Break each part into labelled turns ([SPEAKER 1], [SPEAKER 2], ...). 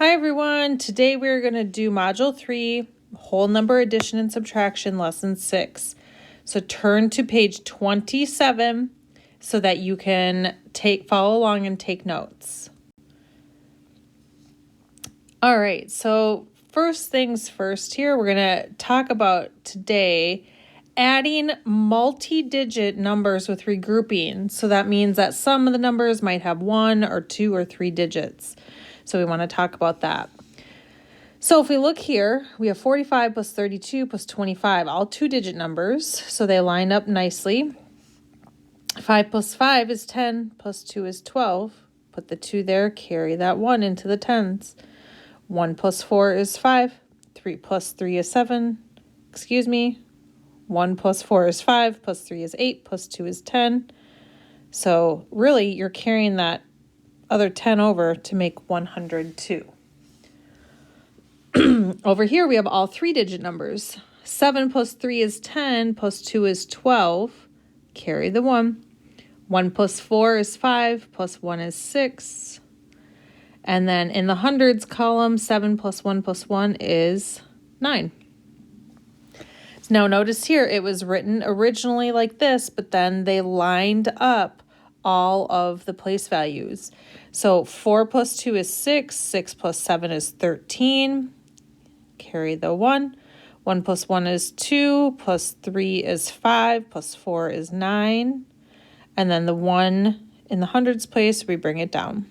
[SPEAKER 1] Hi everyone, today we're going to do Module 3, Whole Number Addition and Subtraction, Lesson 6. So turn to page 27 so that you can follow along and take notes. All right, so first things first here, we're going to talk about today adding multi-digit numbers with regrouping. So that means that some of the numbers might have 1 or 2 or 3 digits. So we want to talk about that. So if we look here, we have 45 plus 32 plus 25, all 2-digit numbers. So they line up nicely. 5 plus 5 is 10, plus 2 is 12. Put the 2 there, carry that 1 into the tens. 1 plus 4 is 5. 3 plus 3 is 7. 1 plus 4 is 5, plus 3 is 8, plus 2 is 10. So really, you're carrying that other 10 over to make 102. Over here, we have all 3-digit numbers. 7 plus 3 is 10, plus 2 is 12. Carry the 1. 1 plus 4 is 5, plus 1 is 6. And then in the hundreds column, 7 plus 1 plus 1 is 9. Now notice here, it was written originally like this, but then they lined up all of the place values. So 4 plus 2 is 6, 6 plus 7 is 13. Carry the 1. 1 plus 1 is 2, plus 3 is 5, plus 4 is 9. And then the 1 in the hundreds place, we bring it down.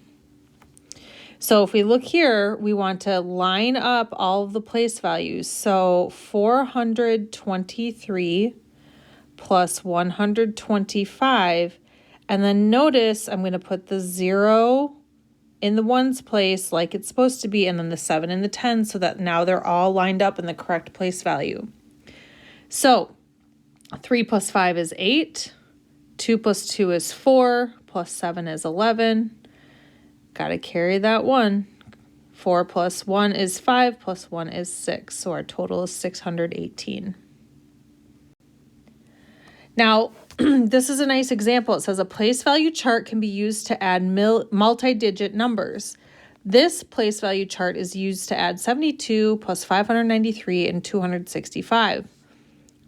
[SPEAKER 1] So if we look here, we want to line up all of the place values. So 423 plus 125. And then notice I'm going to put the 0 in the ones place like it's supposed to be, and then the 7 in the 10, so that now they're all lined up in the correct place value. So 3 plus 5 is 8. 2 plus 2 is 4. Plus 7 is 11. Got to carry that 1. 4 plus 1 is 5. Plus 1 is 6. So our total is 618. Now, this is a nice example. It says a place value chart can be used to add multi-digit numbers. This place value chart is used to add 72 plus 593 and 265.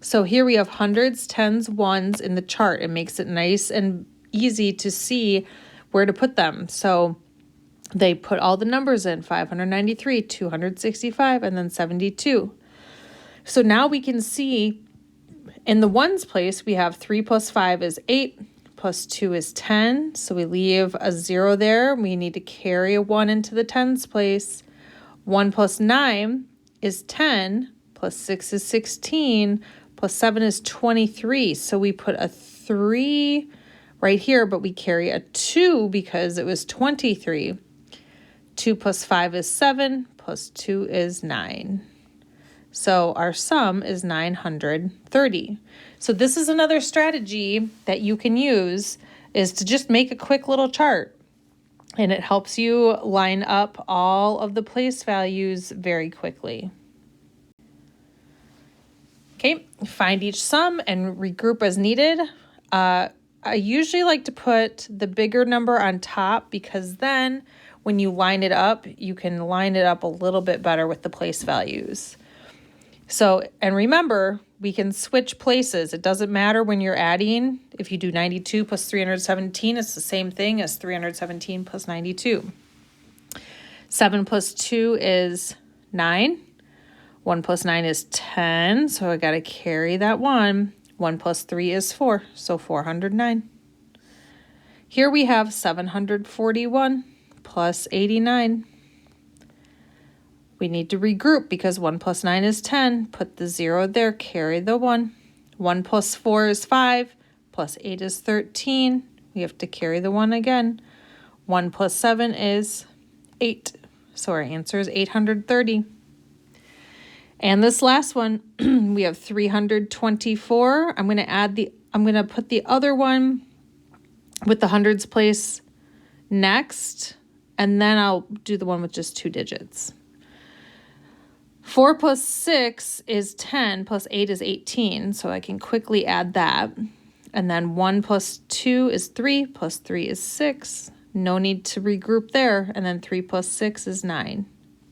[SPEAKER 1] So here we have hundreds, tens, ones in the chart. It makes it nice and easy to see where to put them. So they put all the numbers in, 593, 265, and then 72. So now we can see in the ones place, we have 3 plus 5 is 8, plus 2 is 10. So we leave a 0 there. We need to carry a 1 into the tens place. 1 plus 9 is 10, plus 6 is 16, plus 7 is 23. So we put a 3 right here, but we carry a 2 because it was 23. 2 plus 5 is 7, plus 2 is 9. So our sum is 930. So this is another strategy that you can use, is to just make a quick little chart. And it helps you line up all of the place values very quickly. Okay, find each sum and regroup as needed. I usually like to put the bigger number on top, because then when you line it up, you can line it up a little bit better with the place values. So, and remember, we can switch places. It doesn't matter when you're adding. If you do 92 plus 317, it's the same thing as 317 plus 92. 7 plus 2 is 9. 1 plus 9 is 10, so I got to carry that 1. 1 plus 3 is 4, so 409. Here we have 741 plus 89. We need to regroup because 1 plus 9 is 10. Put the 0 there, carry the 1. 1 plus 4 is 5, plus 8 is 13. We have to carry the 1 again. 1 plus 7 is 8. So our answer is 830. And this last one, we have 324. I'm going to put the other one with the hundreds place next, and then I'll do the one with just 2 digits. 4 plus 6 is 10, plus 8 is 18, so I can quickly add that. And then 1 plus 2 is 3, plus 3 is 6. No need to regroup there. And then 3 plus 6 is 9.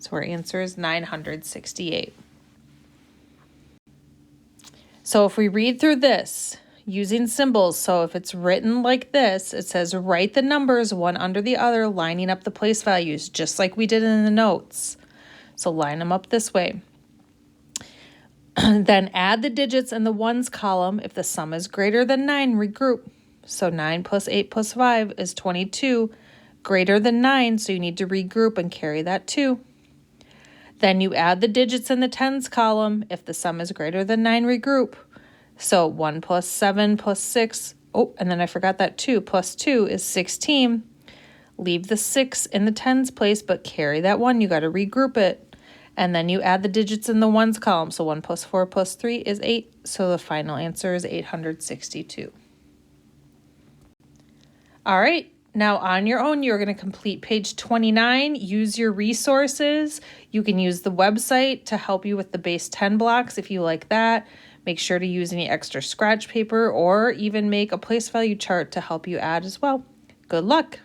[SPEAKER 1] So our answer is 968. So if we read through this using symbols, so if it's written like this, it says write the numbers one under the other, lining up the place values, just like we did in the notes. So line them up this way. Then add the digits in the ones column. If the sum is greater than 9, regroup. So 9 plus 8 plus 5 is 22, greater than 9, so you need to regroup and carry that 2. Then you add the digits in the tens column. If the sum is greater than 9, regroup. So 1 plus 7 plus 6, oh, and then I forgot that 2, plus 2 is 16. Leave the 6 in the tens place, but carry that 1. You got to regroup it. And then you add the digits in the ones column. So 1 plus 4 plus 3 is 8. So the final answer is 862. All right. Now on your own, you're going to complete page 29. Use your resources. You can use the website to help you with the base 10 blocks if you like that. Make sure to use any extra scratch paper or even make a place value chart to help you add as well. Good luck.